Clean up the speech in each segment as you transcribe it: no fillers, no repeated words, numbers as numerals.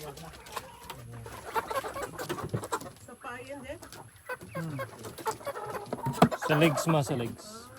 Sa payan din? Sa legs ma, sa legs.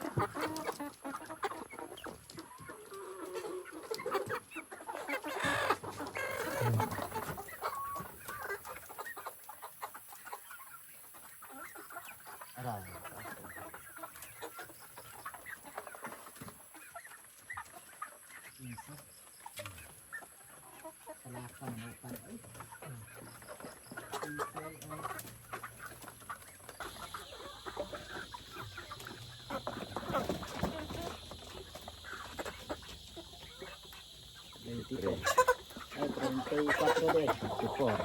Ay, 34 din. 34.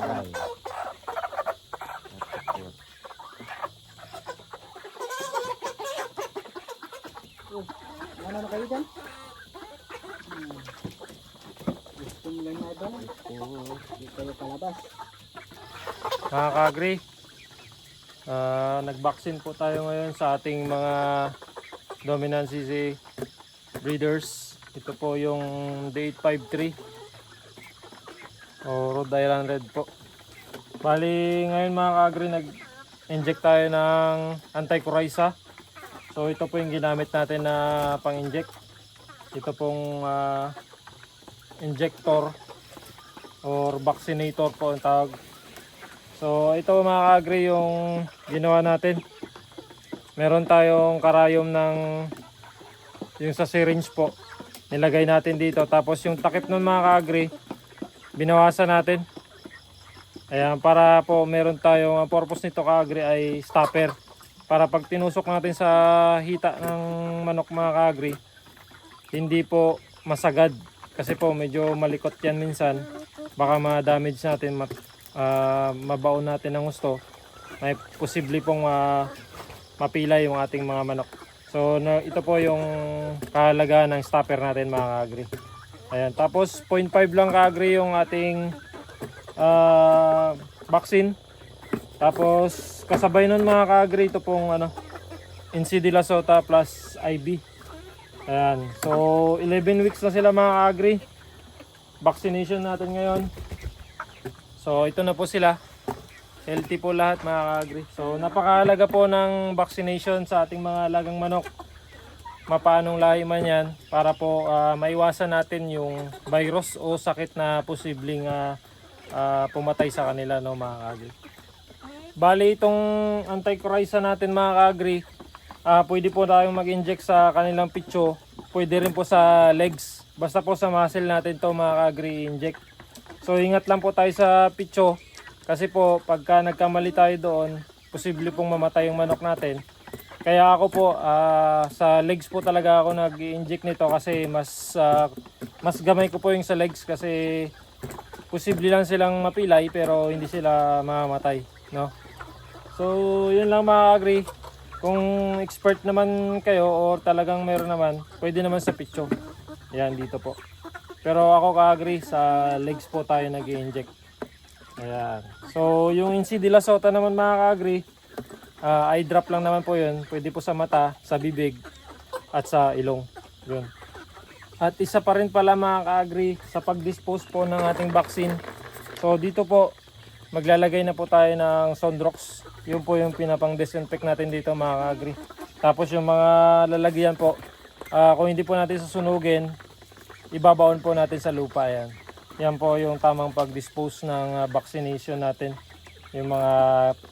Aray. 34. Ano na kayo dyan? Gusto nyo lang na ba? Hindi kayo palabas. Mga ka-agri, nag-vaccine po tayo ngayon sa ating mga dominant CC breeders. Ito po yung D853 o Rhode Island Red po. Bali ngayon mga ka-agri, nag-inject tayo ng anti-coryza. So ito po yung ginamit natin na pang-inject. Ito pong injector or vaccinator po ang tawag. So ito mga ka-agri yung ginawa natin. Meron tayong karayom ng yung sa syringe po. Nilagay natin dito. Tapos yung takip nun mga ka-agri, binawasan natin. Ayan, para po meron tayong, ang purpose nito ka-agri ay stopper. Para pag tinusok natin sa hita ng manok mga ka-agri, hindi po masagad. Kasi po medyo malikot yan minsan. Baka ma-damage natin, mabaon natin ng gusto. May posible pong mapila yung ating mga manok. So ito po yung kahalagaan ng stopper natin mga ka-agri. Ayan, tapos 0.5 lang ka-agri yung ating vaccine. Tapos kasabay nun mga ka-agri, ito pong NCD Lasota plus IB. Ayan, so 11 weeks na sila mga ka-agri. Vaccination natin ngayon. So ito na po sila. Healthy po lahat mga ka-agri. So napakahalaga po ng vaccination sa ating mga alagang manok. Mapaanong lahi man yan, para po maiwasan natin yung virus o sakit na posibleng pumatay sa kanila, no mga ka-agri. Bali itong anti-coryza natin mga ka-agri, pwede po tayong mag-inject sa kanilang pitso. Pwede rin po sa legs. Basta po sa muscle natin to mga ka-agri inject. So ingat lang po tayo sa pitso. Kasi po pagka nagkamali tayo doon, posible pong mamatay yung manok natin. Kaya ako po sa legs po talaga ako nag-i-inject nito kasi mas gamay ko po yung sa legs kasi posible lang silang mapilay pero hindi sila mamamatay, no? So yun lang mga ka-agri. Kung expert naman kayo or talagang meron naman, pwede naman sa pitso. Yan dito po. Pero ako ka-agri sa legs po tayo nag-i-inject. Ayan. So yung NCD Lasota naman mga ka-agri, eye drop lang naman po yun. Pwede po sa mata, sa bibig at sa ilong. Yun. At isa pa rin pala mga ka-agri sa pag-dispose po ng ating vaccine. So dito po maglalagay na po tayo ng Sondrox. Yun po yung pinapang disinfect natin dito mga ka-agri. Tapos yung mga lalagyan po, kung hindi po natin susunugin, ibabaon po natin sa lupa. Yan. Yan po yung tamang pag-dispose ng vaccination natin. Yung mga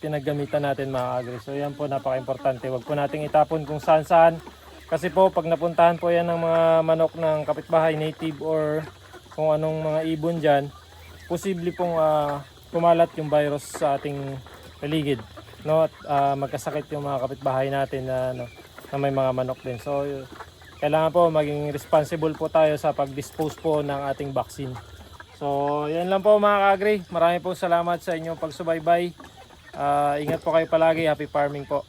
pinaggamitan natin mga ka-agri. So yan po napaka-importante. Huwag po nating itapon kung saan-saan. Kasi po pag napuntahan po yan ng mga manok ng kapitbahay, native or kung anong mga ibon dyan, posible pong kumalat yung virus sa ating paligid. No? At magkasakit yung mga kapitbahay natin na may mga manok din. So kailangan po maging responsible po tayo sa pag-dispose po ng ating vaccine. So yan lang po mga ka-agri. Marami po salamat sa inyong pagsubaybay. Ingat po kayo palagi. Happy farming po.